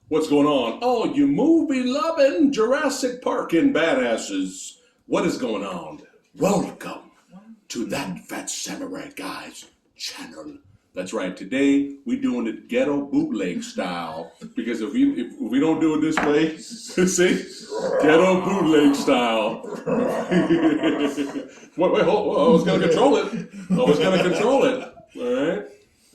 What's going on? Oh, you movie-loving Jurassic Park and badasses. What is going on? Welcome to that Phat Samurai Guy's channel. That's right. Today, we're doing it ghetto bootleg style. Because if we don't do it this way, see? Ghetto bootleg style. wait, hold on. I was going to control it. All right?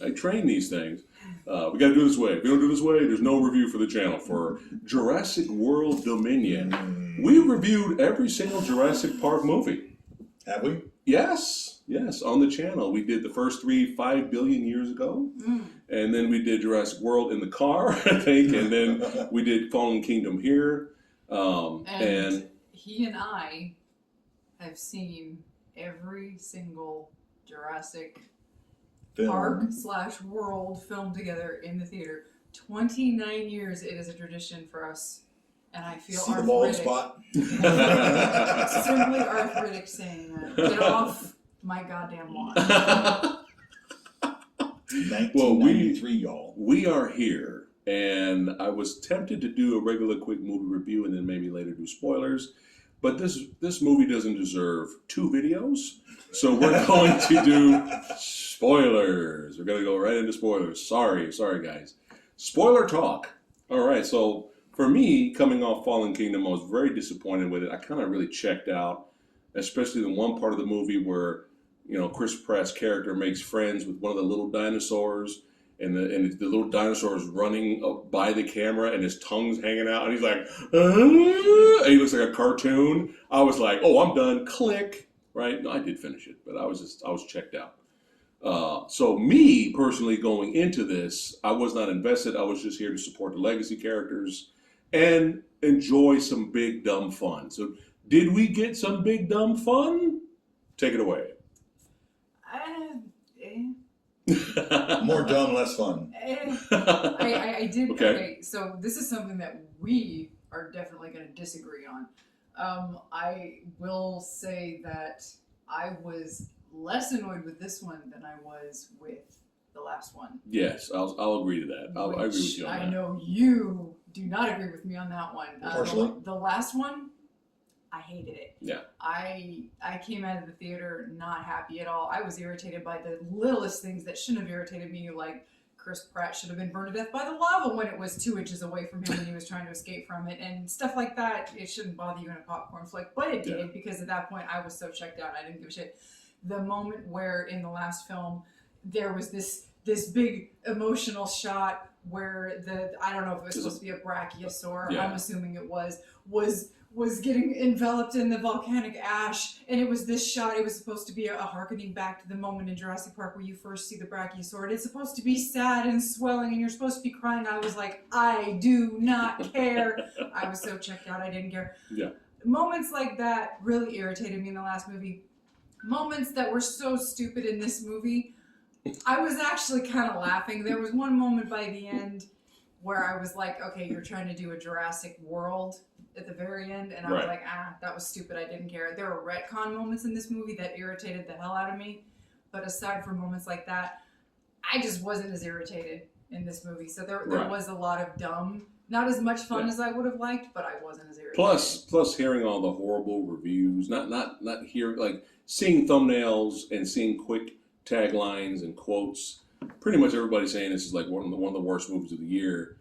I train these things. We got to do it this way. If we don't do it this way, there's no review for the channel. For Jurassic World Dominion, we reviewed every single Jurassic Park movie. Have we? Yes, on the channel. We did the first 5 billion years ago. And then we did Jurassic World in the car, I think. And then we did Fallen Kingdom here. And he and I have seen every single Jurassic Park/World film together in the theater. 29 years it is a tradition for us. And I feel See arthritic. the bald spot? Simply arthritic saying that. Get off my goddamn lawn. 1993, y'all. We are here. And I was tempted to do a regular quick movie review and then maybe later do spoilers. But this movie doesn't deserve 2 videos. So we're going to do spoilers. We're going to go right into spoilers. Sorry guys. Spoiler talk. All right, so for me, coming off Fallen Kingdom, I was very disappointed with it. I kind of really checked out, especially the one part of the movie where, Chris Pratt's character makes friends with one of the little dinosaurs, and the little dinosaur is running up by the camera, and his tongue's hanging out, and he's like, and he looks like a cartoon. I was like, oh, I'm done. Click. Right? No, I did finish it, but I was checked out. So me personally going into this, I was not invested. I was just here to support the legacy characters and enjoy some big dumb fun. So did we get some big dumb fun? Take it away. More dumb, less fun. I did. Okay. So this is something that we are definitely going to disagree on. I will say that I was less annoyed with this one than I was with the last one. Yes, I'll agree to that. I agree with you on that. I know you do not agree with me on that one. Partially. The last one, I hated it. Yeah. I came out of the theater not happy at all. I was irritated by the littlest things that shouldn't have irritated me, like Chris Pratt should have been burned to death by the lava when it was 2 inches away from him when he was trying to escape from it, and stuff like that. It shouldn't bother you in a popcorn flick, but it did, because at that point I was so checked out I didn't give a shit. The moment where in the last film there was this big emotional shot where I don't know if it was supposed to be a brachiosaur, yeah. I'm assuming it was getting enveloped in the volcanic ash, and it was this shot. It was supposed to be a harkening back to the moment in Jurassic Park where you first see the brachiosaur. It's supposed to be sad and swelling, and you're supposed to be crying. I was like, I do not care. I was so checked out, I didn't care. Yeah. Moments like that really irritated me in the last movie. Moments that were so stupid in this movie, I was actually kind of laughing. There was one moment by the end where I was like, okay, you're trying to do a Jurassic World at the very end, and I was like, that was stupid, I didn't care. There were retcon moments in this movie that irritated the hell out of me, but aside from moments like that, I just wasn't as irritated in this movie. So there was a lot of dumb, not as much fun as I would have liked, but I wasn't as irritated. Plus hearing all the horrible reviews, not hearing, like seeing thumbnails and seeing quick taglines and quotes, pretty much everybody saying this is like one of the worst movies of the year,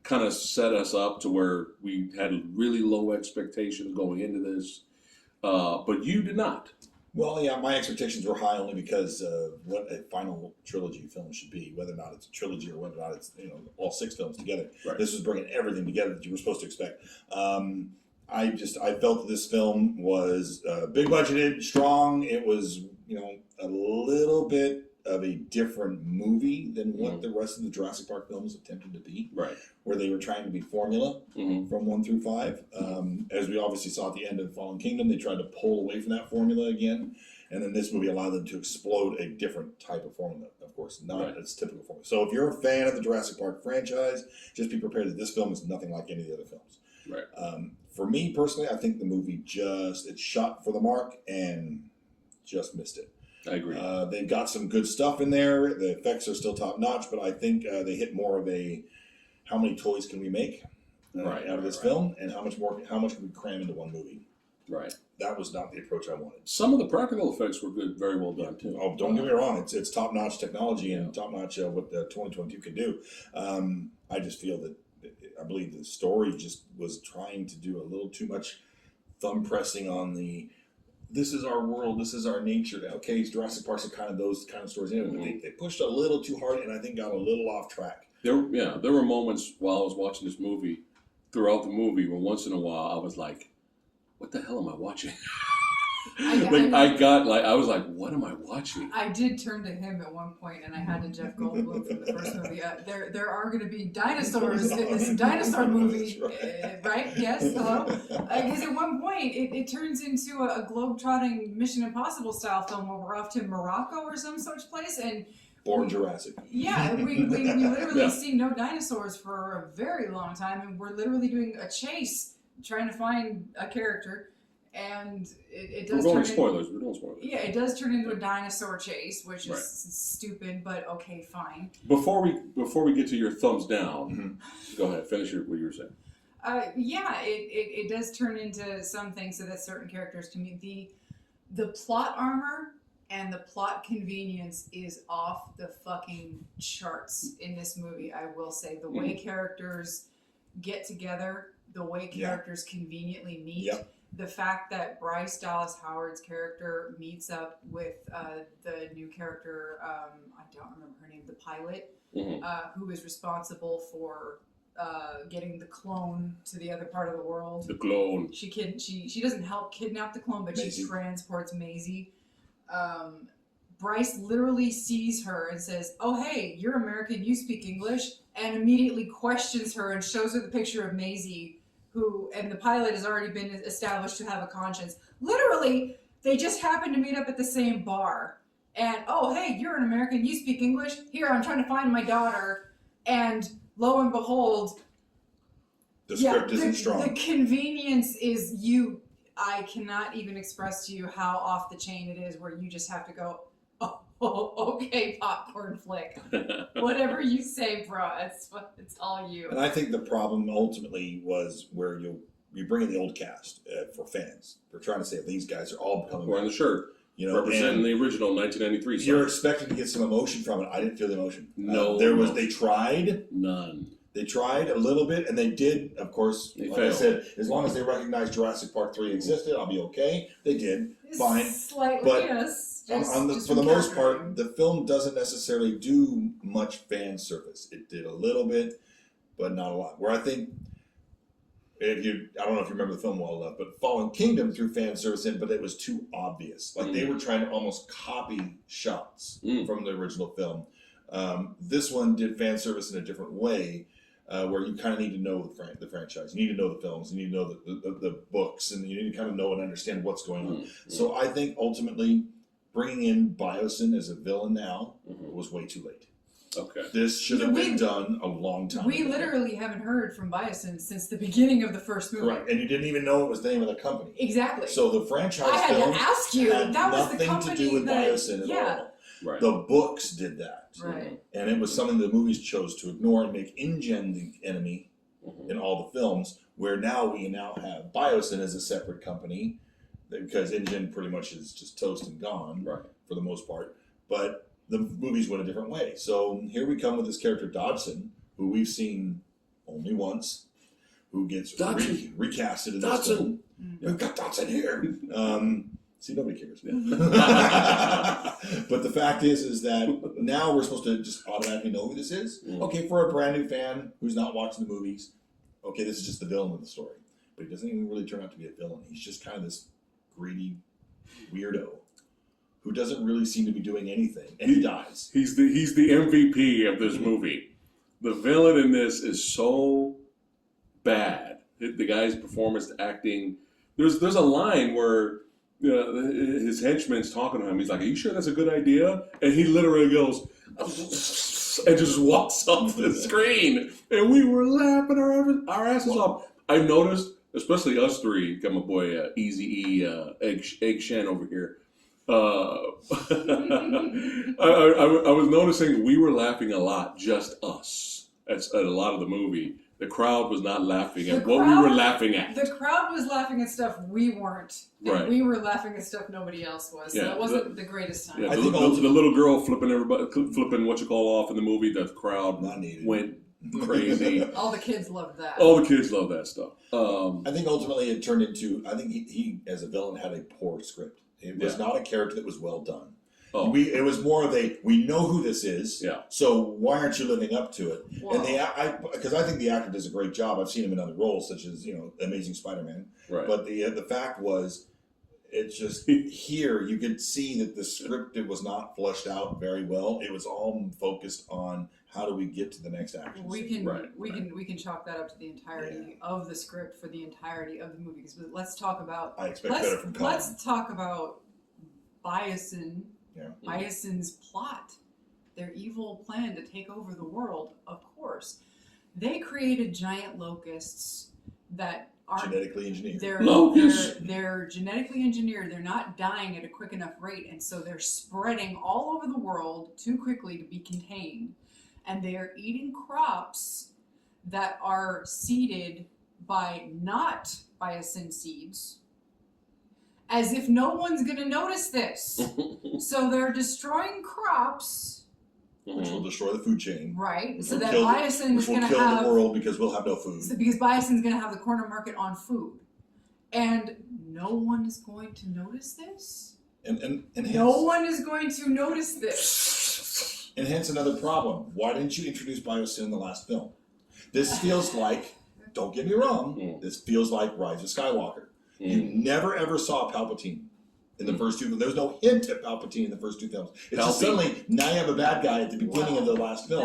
kind of set us up to where we had really low expectations going into this, but you did not. Well, yeah, my expectations were high only because of what a final trilogy film should be, whether or not it's a trilogy or whether or not it's all 6 films together. Right. This was bringing everything together that you were supposed to expect. I felt that this film was big budgeted, strong. It was a little bit of a different movie than what the rest of the Jurassic Park films attempted to be. Right. Where they were trying to be formula from 1 through 5. As we obviously saw at the end of Fallen Kingdom, they tried to pull away from that formula again. And then this movie allowed them to explode a different type of formula, of course, not its typical formula. So if you're a fan of the Jurassic Park franchise, just be prepared that this film is nothing like any of the other films. Right. For me personally, I think the movie it's shot for the mark and just missed it. I agree. They've got some good stuff in there. The effects are still top notch, but I think they hit more of a how many toys can we make out of this film, and how much can we cram into one movie? Right. That was not the approach I wanted. Some of the practical effects were good, very well done too. Oh, don't get me wrong. It's top-notch technology and top-notch what the 2022 can do. I just feel that I believe the story just was trying to do a little too much thumb pressing on this is our world, this is our nature. Okay, Jurassic Park's are kind of those kind of stories anyway, but they pushed a little too hard and I think got a little off track. There were moments while I was watching this movie, throughout the movie, where once in a while I was like, what the hell am I watching? I was like, what am I watching? I did turn to him at one point, and I had to Jeff Goldblum for the first movie. There are going to be dinosaurs in this dinosaur movie, right? Yes, hello? Because at one point, it turns into a globe-trotting Mission Impossible style film where we're off to Morocco or some such place, and Born Jurassic. yeah, we literally see no dinosaurs for a very long time, and we're literally doing a chase trying to find a character. And it does. We're doing spoilers. Yeah, it does turn into a dinosaur chase, which is stupid, but okay, fine. Before we get to your thumbs down, go ahead, finish what you were saying. It does turn into some things so that certain characters can be the plot armor and the plot convenience is off the fucking charts in this movie. I will say the way characters get together, the way characters conveniently meet. Yep. The fact that Bryce Dallas Howard's character meets up with the new character, I don't remember her name, the pilot, who is responsible for getting the clone to the other part of the world. The clone. She doesn't help kidnap the clone, but Maisie. She transports Maisie. Bryce literally sees her and says, "Oh hey, you're American, you speak English," and immediately questions her and shows her the picture of Maisie. And the pilot has already been established to have a conscience. Literally, they just happen to meet up at the same bar. And, oh, hey, you're an American, you speak English. Here, I'm trying to find my daughter. And lo and behold, the script isn't strong. The convenience is I cannot even express to you how off the chain it is where you just have to go, oh, okay, popcorn flick. Whatever you say, bro, it's all you. And I think the problem ultimately was where you bring in the old cast for fans. They're trying to say these guys are all becoming wearing the shirt, representing the original 1993 song. You're expected to get some emotion from it. I didn't feel the emotion. No, they tried none. They tried a little bit, and they did, of course. They like failed. I said, as long as they recognized Jurassic Park 3 existed, I'll be okay. They did, fine. Slightly, but yes. For the most part, the film doesn't necessarily do much fan service. It did a little bit, but not a lot. Where I think, I don't know if you remember the film well enough, but Fallen Kingdom threw fan service in, but it was too obvious. Like they were trying to almost copy shots from the original film. This one did fan service in a different way. Where you kind of need to know the franchise. You need to know the films. You need to know the books. And you need to kind of know and understand what's going on. So I think ultimately bringing in Biosyn as a villain now was way too late. Okay. This should have been done a long time ago. We literally haven't heard from Biosyn since the beginning of the first movie. Correct. And you didn't even know it was the name of the company. Exactly. So the franchise I had to ask you. had that was the nothing company to do with that, Biosyn at all. Right. The books did that. Right. And it was something the movies chose to ignore and make InGen the enemy in all the films, where we now have Biosyn as a separate company, because InGen pretty much is just toast and gone for the most part. But the movies went a different way. So here we come with this character Dodson, who we've seen only once, who gets recasted in this film. We've got Dodson here. See, nobody cares. But the fact is that now we're supposed to just automatically know who this is. Okay, for a brand new fan who's not watching the movies, okay, this is just the villain of the story. But he doesn't even really turn out to be a villain. He's just kind of this greedy weirdo who doesn't really seem to be doing anything, and he dies. He's the MVP of this movie. The villain in this is so bad. The guy's performance, acting. There's a line where his henchman's talking to him. He's like, "Are you sure that's a good idea?" And he literally goes and just walks off the screen. And we were laughing our asses off. I noticed, especially us three, got my boy Easy Egg Shen over here. I was noticing we were laughing a lot, just us. at a lot of the movie, the crowd was not laughing at The what we were crowd- laughing at. The crowd was laughing at stuff we weren't, and Right. we were laughing at stuff nobody else was. So Yeah, that wasn't the greatest time. Yeah, I the, think the little girl flipping what you call off in the movie, the crowd Not needed. went crazy. All the kids loved that. All the kids love that stuff. I think ultimately it turned into, I think he as a villain had a poor script. It was not a character that was well done. Oh. It was more of a, we know who this is, Yeah. so why aren't you living up to it? Well, And because I think the actor does a great job. I've seen him in other roles, such as, Amazing Spider-Man. Right. But the fact was, it's just here you could see that the script it was not fleshed out very well. It was all focused on how do we get to the next action. we scene. can we can chalk that up to the entirety of the script for the entirety of the movie. Because let's talk about I expect better from Colin. let's talk about Biosyn. Yeah. Biosyn's plot, their evil plan to take over the world. Of course, they created giant locusts that are Genetically engineered. they're genetically engineered. They're not dying at a quick enough rate, and so they're spreading all over the world too quickly to be contained. And they are eating crops that are seeded by not Biosyn seeds, as if no one's going to notice this. So they're destroying crops, Which will destroy the food chain. right? Which So will that kill, Biosyn which is will going to kill have the world because we'll have no food. because Biosyn's going to have the corner market on food, and no one is going to notice this. And hence, No one is going to notice this. and hence another problem. Why didn't you introduce Biosyn in the last film? This feels like, don't get me wrong, this feels like Rise of Skywalker. You never ever saw Palpatine in the first two films. There was no hint at Palpatine in the first two films. It's just suddenly, now you have a bad guy at the beginning of the last film.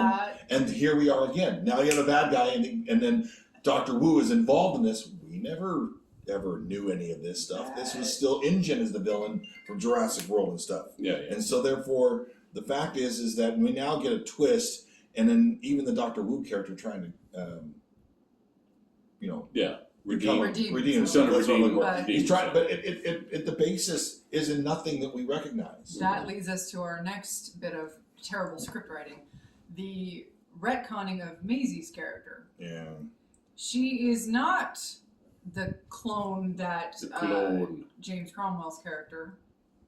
And here we are again. Now you have a bad guy, and then Dr. Wu is involved in this. We never ever knew any of this stuff. This was still InGen as the villain from Jurassic World and stuff. Yeah. And so therefore, the fact is that we now get a twist, and then even the Dr. Wu character trying to, Redeem. redeem himself. That's what I'm looking for. But- He's trying, but the basis is in nothing that we recognize. That leads us to our next bit of terrible script writing. The retconning of Maisie's character. Yeah. She is not the clone that The clone. James Cromwell's character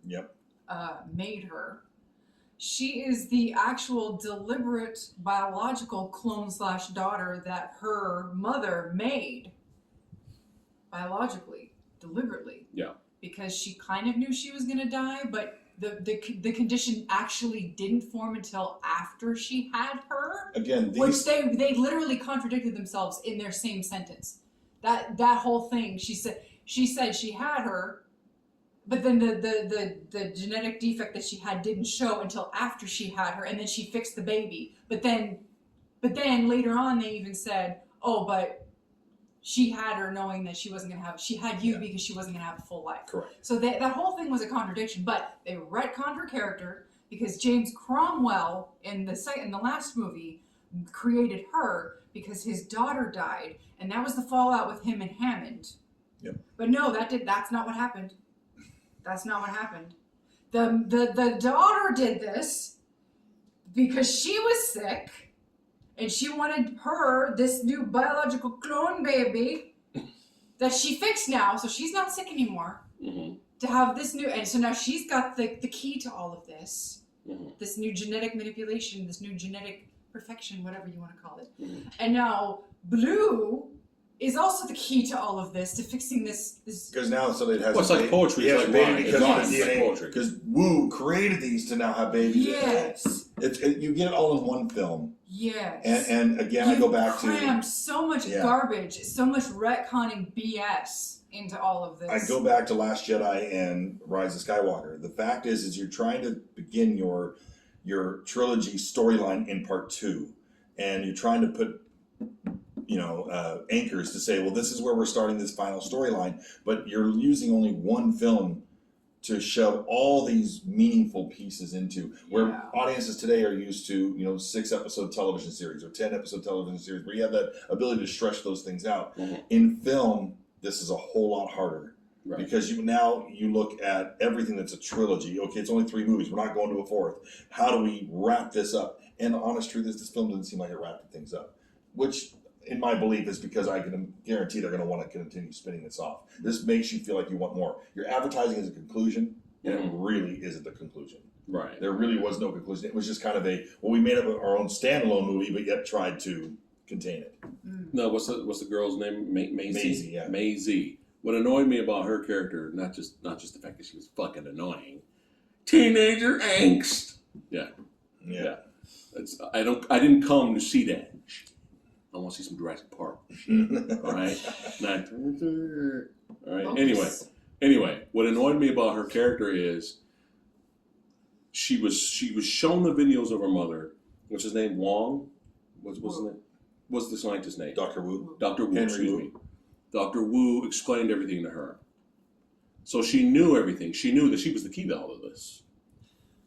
Yep. made her. She is the actual deliberate biological clone / daughter that her mother made. Biologically, deliberately. Yeah. Because she kind of knew she was going to die, but the condition actually didn't form until after she had her. Again, Which they literally contradicted themselves in their same sentence. That whole thing, she said she had her, but then the genetic defect that she had didn't show until after she had her, and then she fixed the baby. But then later on they even said, oh, but she had her knowing that she wasn't gonna have. She had you because she wasn't gonna have a full life. Correct. So that whole thing was a contradiction. But they retconned her character because James Cromwell in the last movie created her because his daughter died, and that was the fallout with him and Hammond. Yep. But no, that's not what happened. That's not what happened. The daughter did this because she was sick, and she wanted this new biological clone baby that she fixed now, so she's not sick anymore. Mm-hmm. To have this new, and so now she's got the key to all of this. Mm-hmm. This new genetic manipulation, this new genetic perfection, whatever you want to call it. Mm-hmm. And now Blue is also the key to all of this, to fixing this. Because now somebody has. Well, it's like poetry. He has It's a like baby wine. because It's of wine. the It's like DNA. poetry. Because Wu created these to now have babies. Yes. You get it all in one film. Yes. And again, I go back to. crammed so much Yeah. garbage, so much retconning BS into all of this. I go back to Last Jedi and Rise of Skywalker. The fact is you're trying to begin your trilogy storyline in part 2, and you're trying to put anchors to say, well, this is where we're starting this final storyline, but you're using only one film to shove all these meaningful pieces into, where audiences today are used to 6-episode television series or 10-episode television series, where you have that ability to stretch those things out. Mm-hmm. In film, this is a whole lot harder. Right. Because you look at everything that's a trilogy. Okay, it's only 3 movies. We're not going to a 4th. How do we wrap this up? And the honest truth is, this film doesn't seem like it wrapped things up. which in my belief is because I can guarantee they're going to want to continue spinning this off. This makes you feel like you want more. You're advertising as a conclusion, and it really isn't the conclusion. Right. There really was no conclusion. It was just kind of we made up our own standalone movie, but yet tried to contain it. No, what's the girl's name? Maisie. Maisie, yeah. Maisie. What annoyed me about her character, not just the fact that she was fucking annoying, teenager angst. Yeah. I didn't come to see that. I want to see some Jurassic Park. All right. All right. Anyway, what annoyed me about her character is she was shown the videos of her mother. What's his name? Wong. What's his name? What's the scientist's name? Dr. Wu. Dr. Wu. Henry Excuse Wu. me. Dr. Wu explained everything to her. So she knew everything. She knew that she was the key to all of this.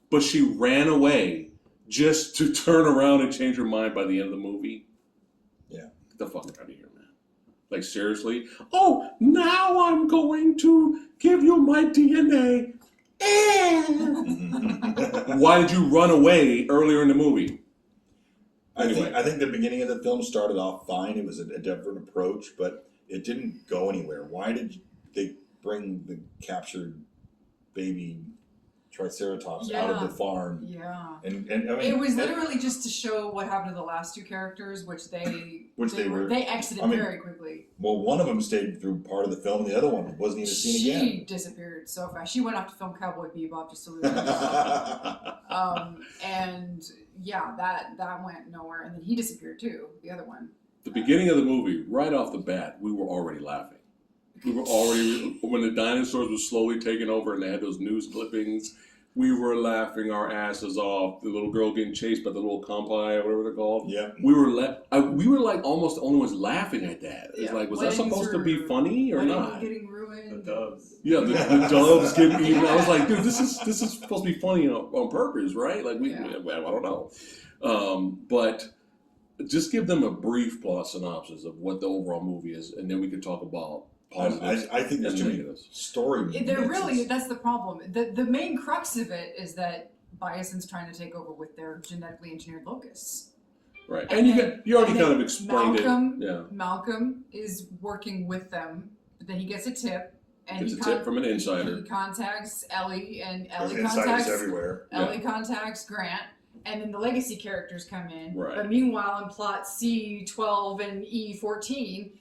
But she ran away just to turn around and change her mind by the end of the movie. Yeah. Get the fuck out of here, man. Like, seriously? Oh, now I'm going to give you my DNA. Why did you run away earlier in the movie? Anyway. I think the beginning of the film started off fine. It was a different approach, but it didn't go anywhere. Why did they bring the captured baby Triceratops out of the farm? Yeah. And I mean, it was literally just to show what happened to the last two characters, which they exited very quickly. Well, one of them stayed through part of the film, and the other one wasn't even seen again. She disappeared so fast. She went off to film Cowboy Bebop just to lose and yeah, that went nowhere. And then he disappeared too, the other one. The beginning of the movie, right off the bat, we were already laughing. We were already, when the dinosaurs were slowly taking over and they had those news clippings, we were laughing our asses off. The little girl getting chased by the little compi or whatever they're called. Yeah. We were like almost the only ones laughing at that. It's like, was that supposed to be funny or not? Getting ruined. The doves. Yeah, the doves getting eaten. I was like, dude, this is supposed to be funny on purpose, right? Like I don't know. But just give them a brief plot synopsis of what the overall movie is, and then we could talk about positives. I think there's too many story. That's the problem. The main crux of it is that Biosyn's trying to take over with their genetically engineered locusts. Right, and you already kind of explained it. Yeah. Malcolm is working with them, but then he gets a tip. And gets a tip from an insider. He contacts Ellie, and Ellie There's contacts everywhere. Ellie contacts Grant, and then the legacy characters come in. Right. But meanwhile, in plot C12 and E14,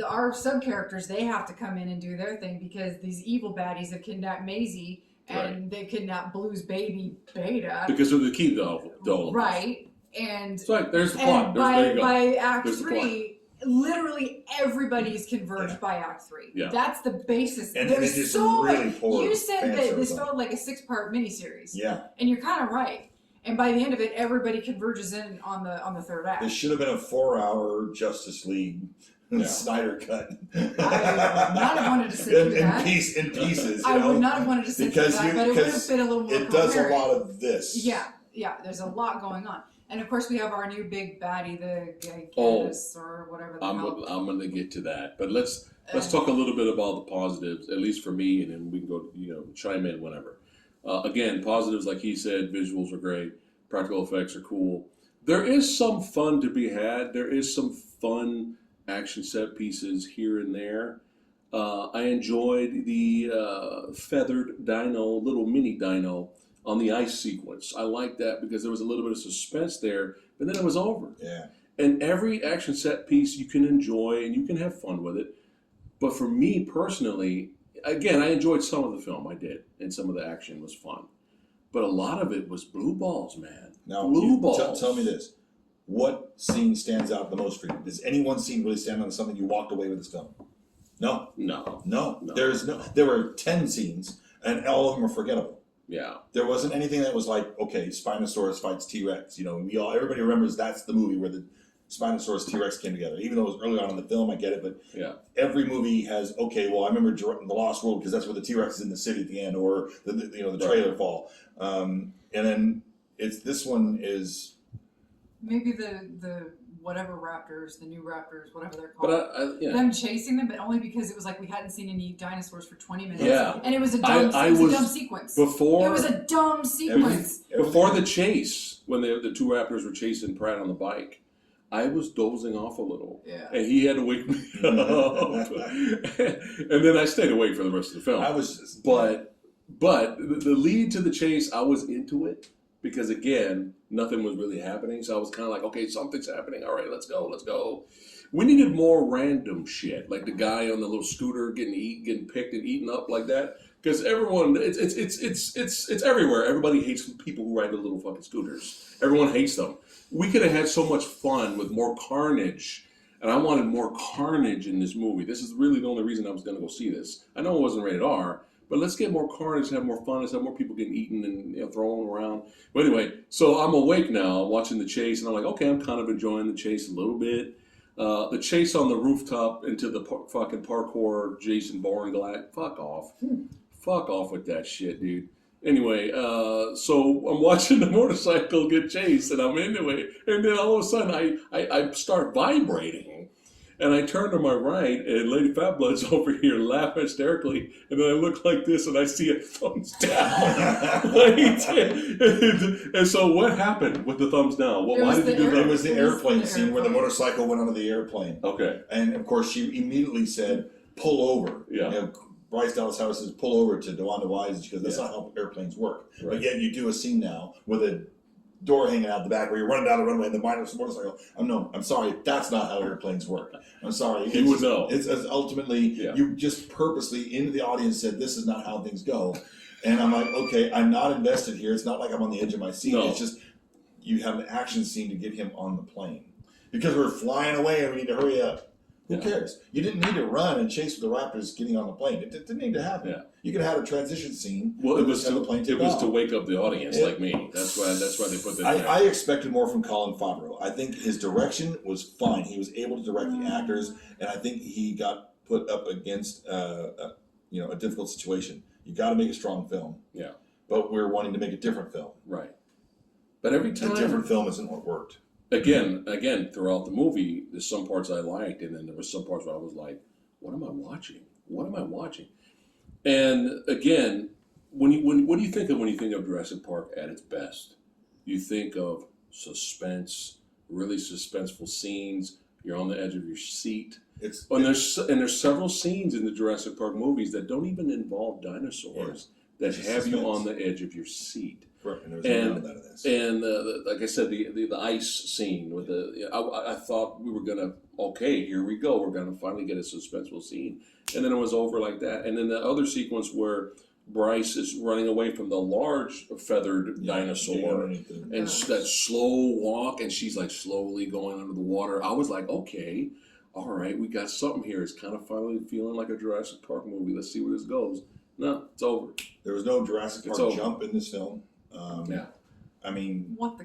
our sub characters, they have to come in and do their thing because these evil baddies have kidnapped Maisie and they kidnapped Blue's baby Beta. Because of the key to all of right. And so there's the plot. By Act 3, literally everybody's converged by Act 3. Yeah. That's the basis. And there's it's so really much. poor You said that this service. felt like a 6-part miniseries. Yeah. And you're kind of right. And by the end of it, everybody converges in on the third act. This should have been a 4-hour Justice League Snyder cut. I would not have wanted to sit through that. In pieces. I would not have wanted to sit through that, but it would have been a little more It does coherent. a lot of this. Yeah, there's a lot going on. And of course, we have our new big baddie, the Candace or whatever the hell. I'm going to get to that, but let's talk a little bit about the positives, at least for me, and then we can go chime in whenever. Again, positives, like he said, visuals are great, practical effects are cool. There is some fun to be had. There is some fun action set pieces here and there. I enjoyed the feathered dino, little mini dino on the ice sequence. I like that because there was a little bit of suspense there, but then it was over. Yeah. And every action set piece you can enjoy and you can have fun with it. But for me personally, again, I enjoyed some of the film. I did. And some of the action was fun. But a lot of it was blue balls, man. Now, blue balls. Tell me this. What scene stands out the most for you? Does any one scene really stand out as something you walked away with this film? No. There were 10 scenes, and all of them are forgettable. Yeah. There wasn't anything that was like, okay, Spinosaurus fights T-Rex. Everybody remembers that's the movie where the Spinosaurus T-Rex came together. Even though it was early on in the film, I get it, but every movie has, okay, well, I remember The Lost World because that's where the T-Rex is in the city at the end, or the trailer fall. And then this one is maybe the whatever raptors, the new raptors, whatever they're called. But them chasing them, but only because it was like we hadn't seen any dinosaurs for 20 minutes. Yeah. And it was a dumb, dumb sequence. It was a dumb sequence. Before the chase, when the two raptors were chasing Pratt on the bike, I was dozing off a little. Yeah. And he had to wake me up. And then I stayed awake for the rest of the film. I was just, But the lead to the chase, I was into it because again, nothing was really happening. So I was kind of like, okay, something's happening. All right, let's go. We needed more random shit, like the guy on the little scooter getting picked and eaten up like that. Because everyone, it's everywhere. Everybody hates people who ride the little fucking scooters. Everyone hates them. We could have had so much fun with more carnage. And I wanted more carnage in this movie. This is really the only reason I was going to go see this. I know it wasn't rated R, but let's get more carnage, have more fun, let's have more people getting eaten and thrown around. But anyway, so I'm awake now watching the chase, and I'm like, okay, I'm kind of enjoying the chase a little bit. The chase on the rooftop into the fucking parkour Jason Bourne glide, fuck off. Fuck off with that shit, dude. Anyway, so I'm watching the motorcycle get chased, and I'm into it, and then all of a sudden I start vibrating, and I turn to my right, and Lady Fat Blood's over here laughing hysterically, and then I look like this, and I see it thumbs down. And so what happened with the thumbs down? Why did you do that? It was the airplane scene where the motorcycle went onto the airplane. Okay. And of course, she immediately said, "Pull over." Yeah. You know, Bryce Dallas Howard says, "Pull over" to DeWanda Wise because that's not how airplanes work. Right. But yet you do a scene now with a door hanging out the back where you're running down the runway and the motorcycle. I'm sorry, that's not how airplanes work. I'm sorry. You would know. It's ultimately, you just purposely into the audience said, this is not how things go. And I'm like, okay, I'm not invested here. It's not like I'm on the edge of my seat. No. It's just, you have an action scene to get him on the plane. Because we're flying away and we need to hurry up. Who cares? You didn't need to run and chase with the Raptors getting on the plane. It didn't need to happen. Yeah. You could have had a transition scene. Well, it was to to wake up the audience like me. That's why they put that. I expected more from Colin Favreau. I think his direction was fine. He was able to direct the actors, and I think he got put up against a difficult situation. You got to make a strong film. Yeah. But we're wanting to make a different film. Right. But every time a different film isn't what worked. Again, throughout the movie, there's some parts I liked, and then there were some parts where I was like, "What am I watching? What am I watching?" And again, what do you think of when you think of Jurassic Park at its best? You think of suspense, really suspenseful scenes. You're on the edge of your seat. There's several scenes in the Jurassic Park movies that don't even involve dinosaurs that have you on the edge of your seat. Correct. And there was no doubt of this. And like I said, the ice scene with I thought we were gonna here we go, we're gonna finally get a suspenseful scene, and then it was over like that. And then the other sequence where Bryce is running away from the large feathered dinosaur, and that slow walk, and she's like slowly going under the water. I was like, okay, all right, we got something here. It's kind of finally feeling like a Jurassic Park movie. Let's see where this goes. No, it's over. There was no Jurassic Park jump in this film. I mean, what the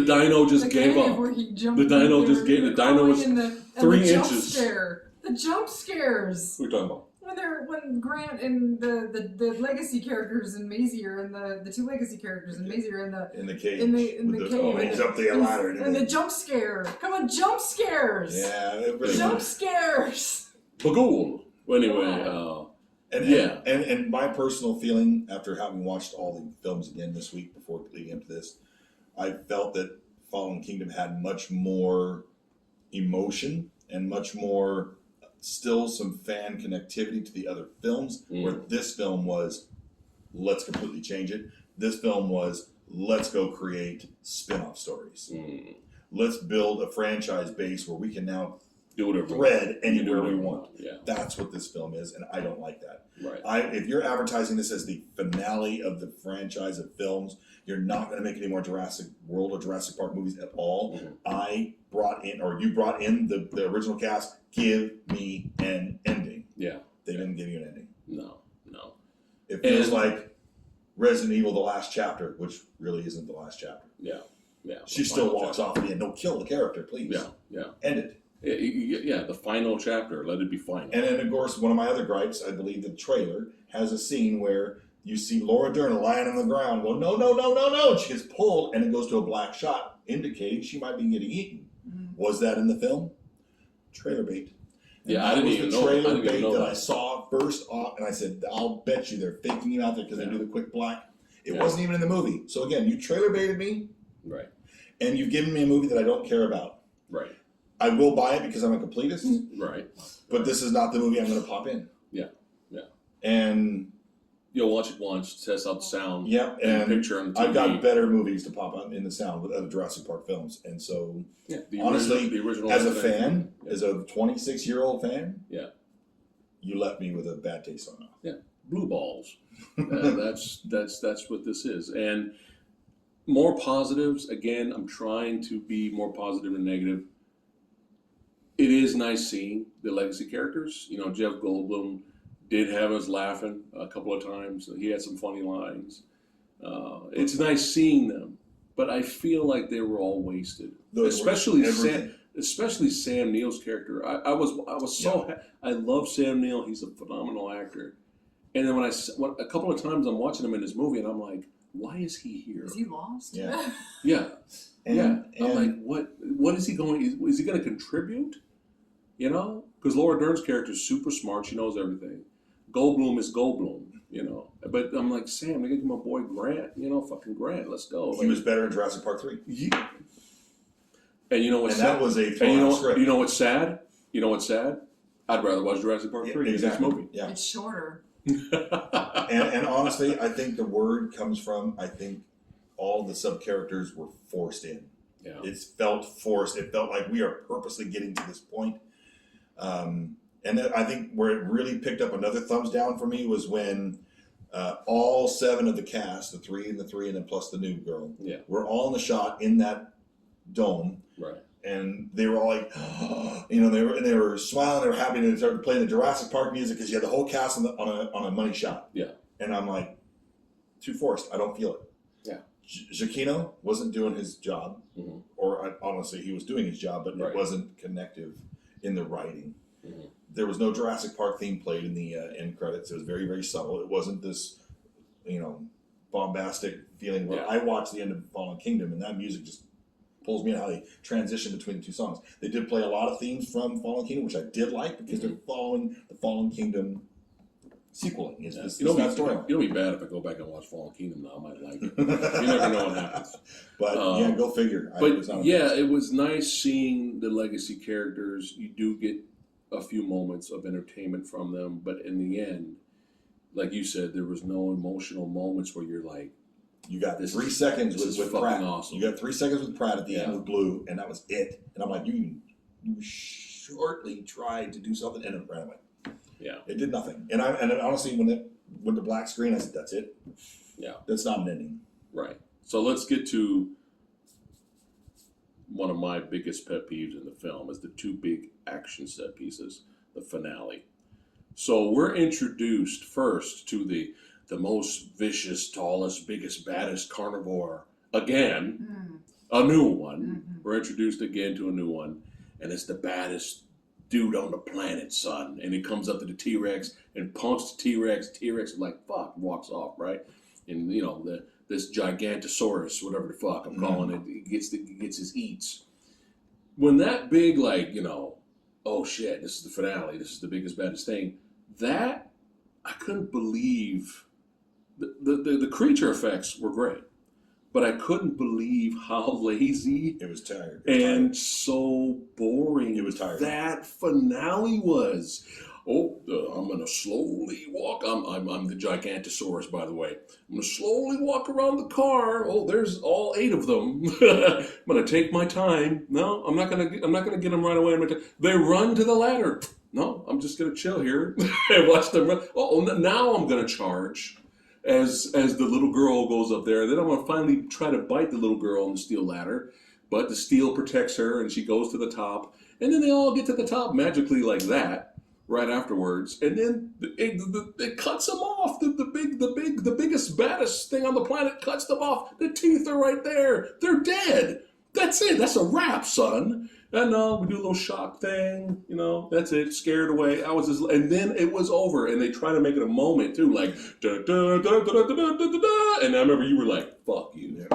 dino just gave up. The dino just gave. The dino was 3 inches. The jump scares. What are you talking about? When Grant and the legacy characters and Maisie are in the two legacy characters and Maisie are in the cave. In the cave. When he's up the ladder. And the jump scare. Come on, jump scares. Yeah, it really jump scares. Bagool. Well, anyway. And my personal feeling after having watched all the films again this week before leading up to this, I felt that Fallen Kingdom had much more emotion and much more still some fan connectivity to the other films, where this film was, let's completely change it. This film was, let's go create spin-off stories. Let's build a franchise base where we can now thread anywhere we want. Yeah. That's what this film is, and I don't like that. Right. If you're advertising this as the finale of the franchise of films, you're not going to make any more Jurassic World or Jurassic Park movies at all. You brought in the original cast. Give me an ending. Yeah. They didn't give you an ending. No. It feels like Resident Evil: The Last Chapter, which really isn't the last chapter. Yeah. She still walks off at the end. No, kill the character, please. Yeah. End it. Yeah, the final chapter. Let it be final. And then, of course, one of my other gripes, I believe the trailer has a scene where you see Laura Dern lying on the ground. Well, no. She gets pulled, and it goes to a black shot, indicating she might be getting eaten. Was that in the film? Trailer bait. And I didn't even know. Trailer bait that I saw first off, and I said, I'll bet you they're faking you out there because they do the quick black. It wasn't even in the movie. So again, you trailer baited me. Right. And you've given me a movie that I don't care about. Right. I will buy it because I'm a completist, Right. but this is not the movie I'm going to pop in. Yeah, yeah. And you'll watch it once, test out the sound, and picture on the TV. I've got better movies to pop on in the sound with other Jurassic Park films, and so honestly, the original as a fan, as a 26-year-old fan, yeah, you left me with a bad taste on it. Yeah, blue balls. That's what this is, and more positives. Again, I'm trying to be more positive than negative. It is nice seeing the legacy characters. You know, Jeff Goldblum did have us laughing a couple of times. He had some funny lines. It's nice seeing them, but I feel like they were all wasted. Especially Sam Neill's character. I was so I love Sam Neill. He's a phenomenal actor. And then when a couple of times I'm watching him in this movie, and I'm like, why is he here? Is he lost? Yeah. Yeah. And I'm like, what is he going? Is he going to contribute? You know, because Laura Dern's character is super smart. She knows everything. Goldblum is Goldblum. You know, but I'm like, Sam, they give my boy Grant. You know, fucking Grant. Let's go. He was better in Jurassic Park 3. Yeah. And you know what's sad? sad? That was a script. You know what's sad? I'd rather watch Jurassic Park 3 than this movie. Yeah. It's shorter. and honestly, I think the word comes from, I think all the sub-characters were forced in. Yeah. It felt forced. It felt like we are purposely getting to this point. And I think where it really picked up another thumbs down for me was when all 7 of the cast, the 3 and then plus the new girl, were all in the shot in that dome. Right. And they were all like, you know, they were smiling, they were happy, and they started playing the Jurassic Park music because you had the whole cast on a money shot. Yeah. And I'm like, too forced. I don't feel it. Yeah. Giacchino wasn't doing his job, or honestly, he was doing his job, but it wasn't connective in the writing. Mm-hmm. There was no Jurassic Park theme played in the end credits. It was very, very subtle. It wasn't this, you know, bombastic feeling where I watched the end of Fallen Kingdom, and that music just pulls me in how they transition between the two songs. They did play a lot of themes from Fallen Kingdom, which I did like because they're following the Fallen Kingdom sequeling. It'll be bad if I go back and watch Fallen Kingdom now. I might like it. You never know what happens. But go figure. It was nice seeing the legacy characters. You do get a few moments of entertainment from them, but in the end, like you said, there was no emotional moments where you're like, you got 3 seconds with Pratt. Awesome. You got 3 seconds with Pratt at the end with Blue, and that was it. And I'm like, you shortly tried to do something, and it ran away. Yeah, it did nothing. And honestly, when it went to black screen, I said, that's it. Yeah, that's not an ending. Right. So let's get to one of my biggest pet peeves in the film is the 2 big action set pieces, the finale. So we're introduced first to the most vicious, tallest, biggest, baddest carnivore again, a new one. Mm-hmm. We're introduced again to a new one, and it's the baddest dude on the planet, son. And he comes up to the T-Rex and punks the T-Rex. T-Rex is like, fuck, walks off, right? And, you know, this Gigantosaurus, whatever the fuck I'm calling it, he gets his eats. When that big, like, you know, oh shit, this is the finale, this is the biggest, baddest thing, that, I couldn't believe. The creature effects were great, but I couldn't believe how lazy it was tired so boring it was tired that finale was. I'm gonna slowly walk. I'm the Gigantosaurus, by the way. I'm gonna slowly walk around the car. Oh, there's all 8 of them. I'm gonna take my time. No, I'm not gonna get them right away. They run to the ladder. No, I'm just gonna chill here and watch them run. Oh, now I'm gonna charge. As the little girl goes up there, then I'm gonna finally try to bite the little girl on the steel ladder, but the steel protects her, and she goes to the top, and then they all get to the top magically like that right afterwards, and then it cuts them off. The biggest, baddest thing on the planet cuts them off. The teeth are right there. They're dead. That's it. That's a wrap, son. And we do a little shock thing, you know, that's it, scared away. And then it was over, and they try to make it a moment too, like, da, da, da, da, da, da, da, da, da. And I remember you were like, fuck you.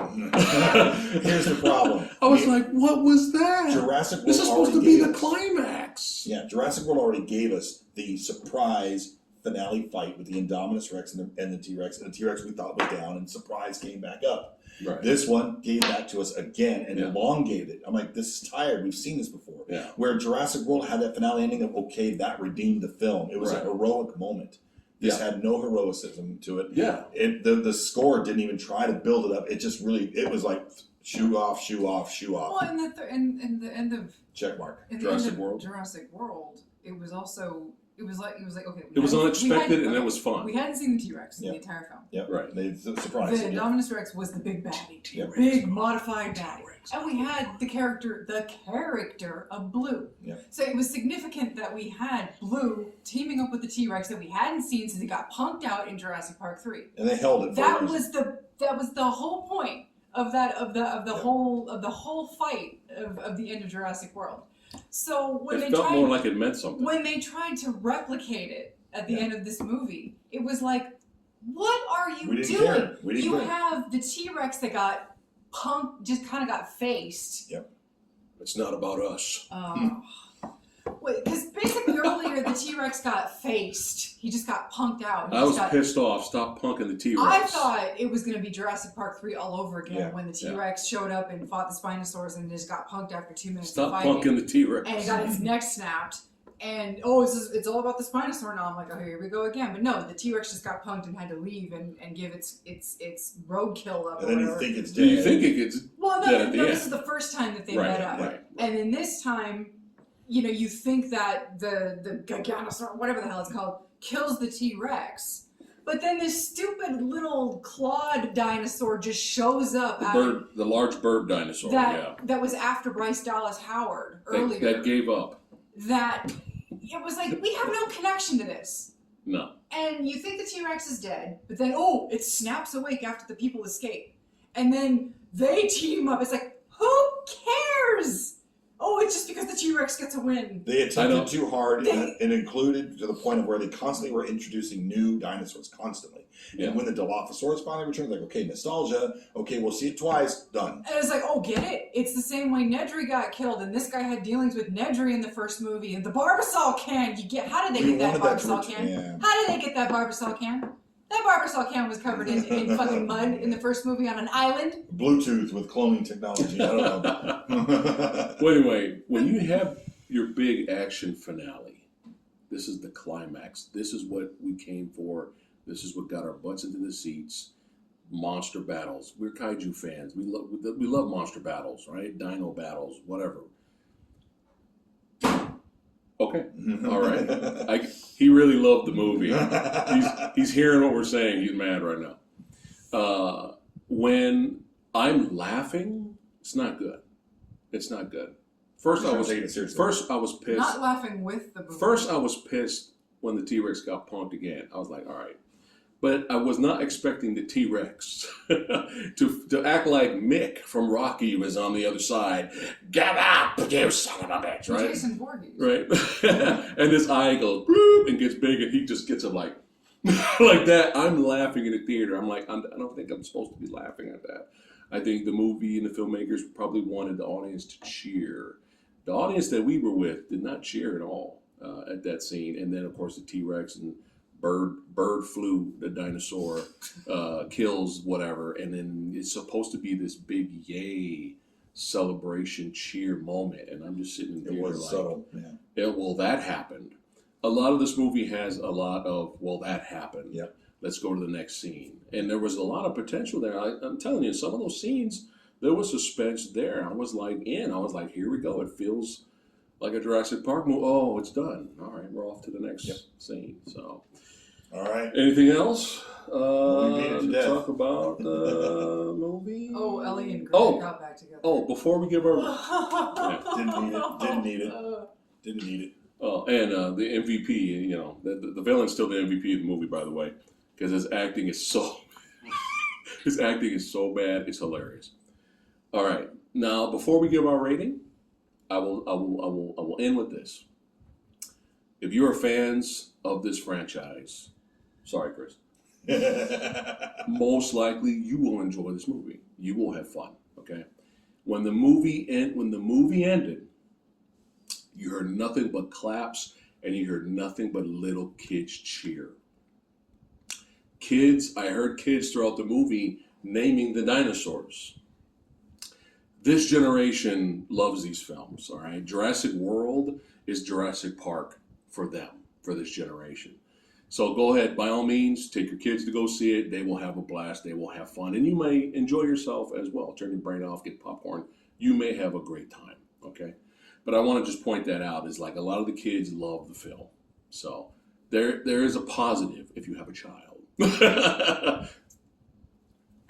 Here's the problem. I was like, what was that? Jurassic World this is supposed to be the climax. Yeah, Jurassic World already gave us the surprise finale fight with the Indominus Rex and the T-Rex, and the T-Rex we thought was down, and surprise came back up. Right. This one gave that to us again and Yeah. elongated it. I'm like, this is tired. We've seen this before. Yeah. Where Jurassic World had that finale ending of, okay, that redeemed the film. It was a Right. heroic moment. This Yeah. had no heroicism to it. Yeah. The score didn't even try to build it up. It just really, it was like shoe off, shoe off, shoe off. Well, in the end of Check mark. in the Jurassic end of World. Jurassic World, it was also it was like okay. It was unexpected and it was We fun. hadn't seen the T-Rex in Yeah. the entire film. Yep. Right. They The surprised me. Indominus Rex was the big baddie, T-Rex. big modified baddie, and we had the character of Blue. Yeah. So it was significant that we had Blue teaming up with the T-Rex that we hadn't seen since he got punked out in Jurassic Park 3. And they held it for That a reason. was the whole point of the whole fight of the end of Jurassic World. So when It they felt tried more like it meant something. when they tried to replicate it at the Yeah. end of this movie, it was like, what are you We didn't doing? care. We didn't You care. have the T-Rex that got punked, just kind of got faced. It's not about us. Because basically earlier the T-Rex got faced. He just got punked out. He I just was got- pissed off. Stop punking the T-Rex. I thought it was going to be Jurassic Park 3 all over again Yeah. when the T-Rex showed up and fought the Spinosaurs and just got punked after 2 minutes Stop of fighting. punking the T-Rex. And it got its neck snapped. And it's all about the Spinosaur now. I'm like, oh, here we go again. But no, the T-Rex just got punked and had to leave and give its roadkill up. And or then you whatever. think it's Do you dead. think it gets Well, dead at the no, end? this is the first time that they Right, met up. right. And then this time, you think that the Giganosaur, whatever the hell it's called, kills the T-Rex. But then this stupid little clawed dinosaur just shows up The large bird dinosaur. that was after Bryce Dallas Howard earlier. That gave up. That it was like, we have no connection to this. No. And you think the T-Rex is dead, but then, it snaps awake after the people escape. And then they team up. It's like, who cares? Oh, it's just because the T-Rex gets a win. They attempted too hard They- and included to the point of where they constantly were introducing new dinosaurs constantly. Yeah. And when the Dilophosaurus finally returned, like, okay, nostalgia, okay, we'll see it twice, done. And it's like, get it? It's the same way Nedry got killed, and this guy had dealings with Nedry in the first movie. And the Barbasol can, how did they We get that wanted that to Barbasol can? yeah. How did they get that Barbasol can? That Barbasol can was covered in fucking mud in the first movie on an island. Bluetooth with cloning technology. I don't know. Well, anyway, when you have your big action finale, this is the climax. This is what we came for. This is what got our butts into the seats. Monster battles. We're kaiju fans. We love monster battles, right? Dino battles, whatever. Okay, all right. He really loved the movie. He's hearing what we're saying. He's mad right now. When I'm laughing, it's not good. It's not good. First, I was pissed. Not laughing with the movie. First, I was pissed when the T-Rex got punked again. I was like, all right. But I was not expecting the T-Rex to act like Mick from Rocky was on the other side. Get up, you son of a bitch, right? Jason Voorhees. Right. And his eye goes bloop and gets big and he just gets up like like that. I'm laughing in the theater. I'm like, I don't think I'm supposed to be laughing at that. I think the movie and the filmmakers probably wanted the audience to cheer. The audience that we were with did not cheer at all at that scene. And then, of course, the T-Rex and bird flu, the dinosaur, kills whatever. And then it's supposed to be this big yay celebration cheer moment. And I'm just sitting in the It theater was like, subtle, yeah. well, that happened. A lot of this movie has a lot of, well, that happened. Yep. Let's go to the next scene. And there was a lot of potential there. I'm telling you, some of those scenes, there was suspense there. I was like I was like, here we go. It feels like a Jurassic Park movie. Oh, it's done. All right, we're off to the next scene. So, all right. Anything else We beat it to death. talk about the movie? Oh, Ellie and Greg got back together. Oh, before we give our Didn't need it. Oh, and the MVP, the villain's still the MVP of the movie, by the way, because his acting is so bad, it's hilarious. All right, now before we give our rating, I will end with this. If you are fans of this franchise, sorry, Chris, most likely you will enjoy this movie. You will have fun. Okay, when the movie ended. You heard nothing but claps and you heard nothing but little kids cheer. Kids, I heard kids throughout the movie naming the dinosaurs. This generation loves these films, all right? Jurassic World is Jurassic Park for them, for this generation. So go ahead, by all means, take your kids to go see it. They will have a blast. They will have fun. And you may enjoy yourself as well. Turn your brain off, get popcorn. You may have a great time, okay? But I want to just point that out is like a lot of the kids love the film. So there is a positive if you have a child.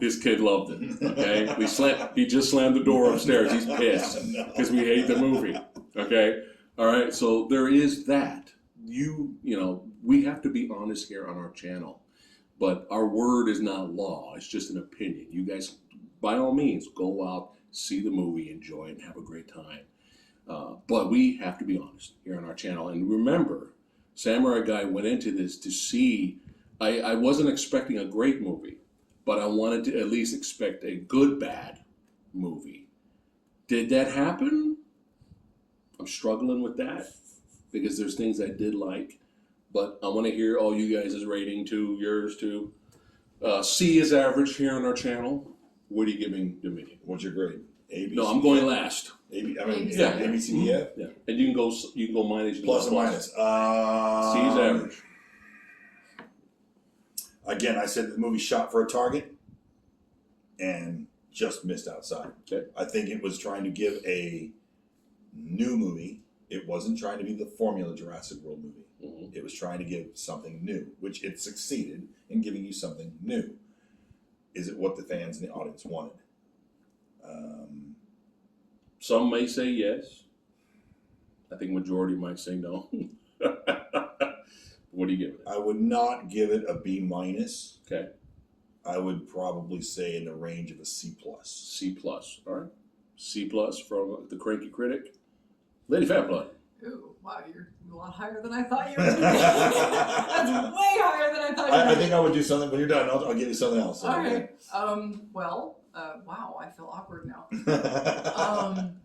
His kid loved it, okay? He just slammed the door upstairs. He's pissed because we hate the movie, okay? All right, so there is that. You know, we have to be honest here on our channel, but our word is not law. It's just an opinion. You guys, by all means, go out, see the movie, enjoy it, and have a great time. But we have to be honest here on our channel. And remember, Samurai Guy went into this to see, I wasn't expecting a great movie, but I wanted to at least expect a good, bad movie. Did that happen? I'm struggling with that because there's things I did like, but I want to hear all you guys' rating too, yours too. C is average here on our channel. What are you giving Dominion? What's your grade? A, B, No, C, I'm going last. A, B, I mean, ABC. yeah, A, B, C, D, F. Yeah, and you can go minus. You can Plus go or minus. C is average. Again, I said the movie shot for a target and just missed outside. Okay. I think it was trying to give a new movie. It wasn't trying to be the formula Jurassic World movie. Mm-hmm. It was trying to give something new, which it succeeded in giving you something new. Is it what the fans and the audience wanted? Some may say yes. I think majority might say no. What do you give it? I would not give it a B minus. Okay. I would probably say in the range of a C plus. C plus. All right. C plus from the Cranky Critic. Lady Fat Blood. Ooh, wow, you're a lot higher than I thought you were going to be. That's way higher than I thought you were I going to think I would do something. When you're done, I'll give you something else. Okay. Wow, I feel awkward now.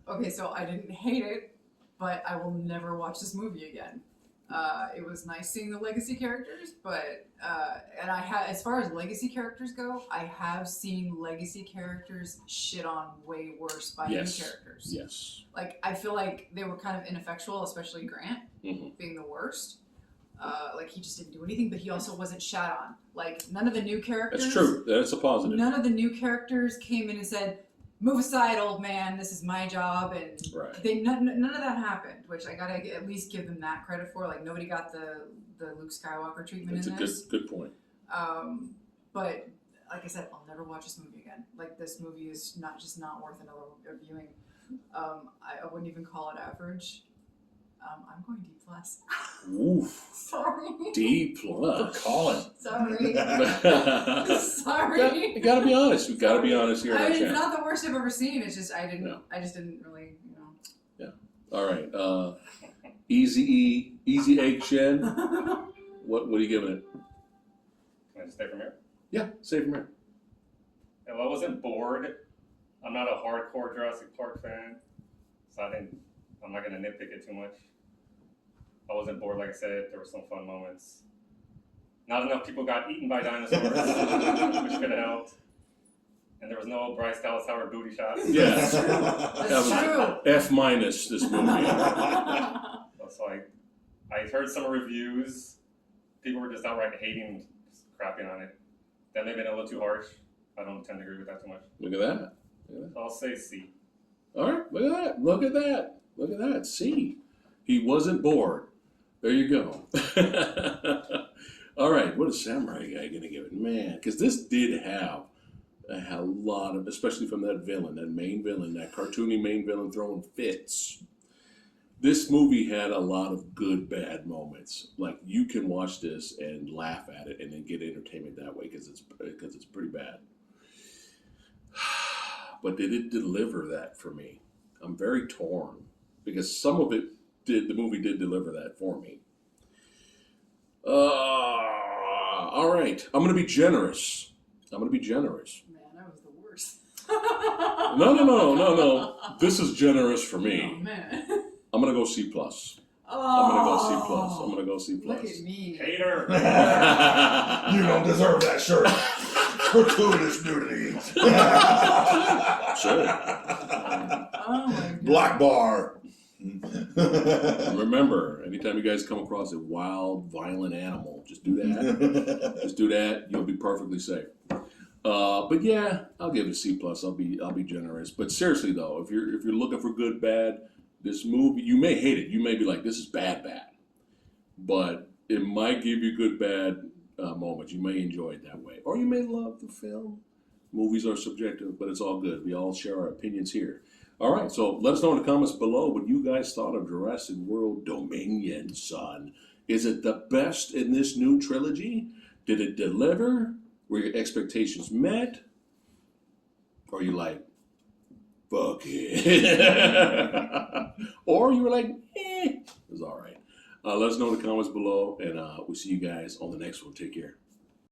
Okay, so I didn't hate it, but I will never watch this movie again. It was nice seeing the legacy characters, but and as far as legacy characters go, I have seen legacy characters shit on way worse by new characters. Yes. Like, I feel like they were kind of ineffectual, especially Grant being the worst. Like, he just didn't do anything, but he also wasn't shat on. Like, none of the new characters. That's true. That's a positive. None of the new characters came in and said, "Move aside, old man. This is my job." And Right. none of that happened, which I gotta at least give them that credit for. Like, nobody got the Luke Skywalker treatment That's in a this. good point. But like I said, I'll never watch this movie again. Like, this movie is not worth another viewing. I wouldn't even call it average. I'm going D plus. Oof. Sorry. D plus. Colin. Sorry. You Sorry. gotta be honest. We gotta be honest here on our It's channel. not the worst I've ever seen. It's just I just didn't really, All right. Easy Egg Shen. What are you giving it? Can I just stay from here? Yeah, say from here. Yeah, well, I wasn't bored. I'm not a hardcore Jurassic Park fan, so I'm not gonna nitpick it too much. I wasn't bored, like I said. There were some fun moments. Not enough people got eaten by dinosaurs, which could have helped. And there was no Bryce Dallas Howard booty shots. Yes. That's true. F minus this movie. So I heard some reviews. People were just outright hating, just crapping on it. That may have been a little too harsh. I don't tend to agree with that too much. Look at that. So I'll say C. All right, look at that. Look at that. Look at that. See, he wasn't bored. There you go. All right, what is Samurai Guy going to give it? Man, because this did have a lot of, especially from that villain, that main villain, that cartoony main villain throwing fits. This movie had a lot of good, bad moments. Like, you can watch this and laugh at it and then get entertainment that way because it's pretty bad. But did it deliver that for me? I'm very torn because some of it the movie did deliver that for me. All right, I'm gonna be generous. Man, that was the worst. No. This is generous for Oh, me. man. I'm gonna go C plus. I'm gonna go C+. Oh, I'm gonna go C+. Look at me. Hater. You don't deserve that shirt. Gratuitous nudity. Sure. Oh my god. Black bar. Remember, anytime you guys come across a wild, violent animal, just do that. Just do that. You'll be perfectly safe. But yeah, I'll give it a C+. I'll be generous. But seriously though, if you're looking for good, bad, this movie, you may hate it. You may be like, this is bad. But it might give you good, bad moments. You may enjoy it that way. Or you may love the film. Movies are subjective, but it's all good. We all share our opinions here. All right, so let us know in the comments below what you guys thought of Jurassic World Dominion, son. Is it the best in this new trilogy? Did it deliver? Were your expectations met? Or you like, fuck it? Or you were like, it was all right. Let us know in the comments below, and we'll see you guys on the next one. Take care.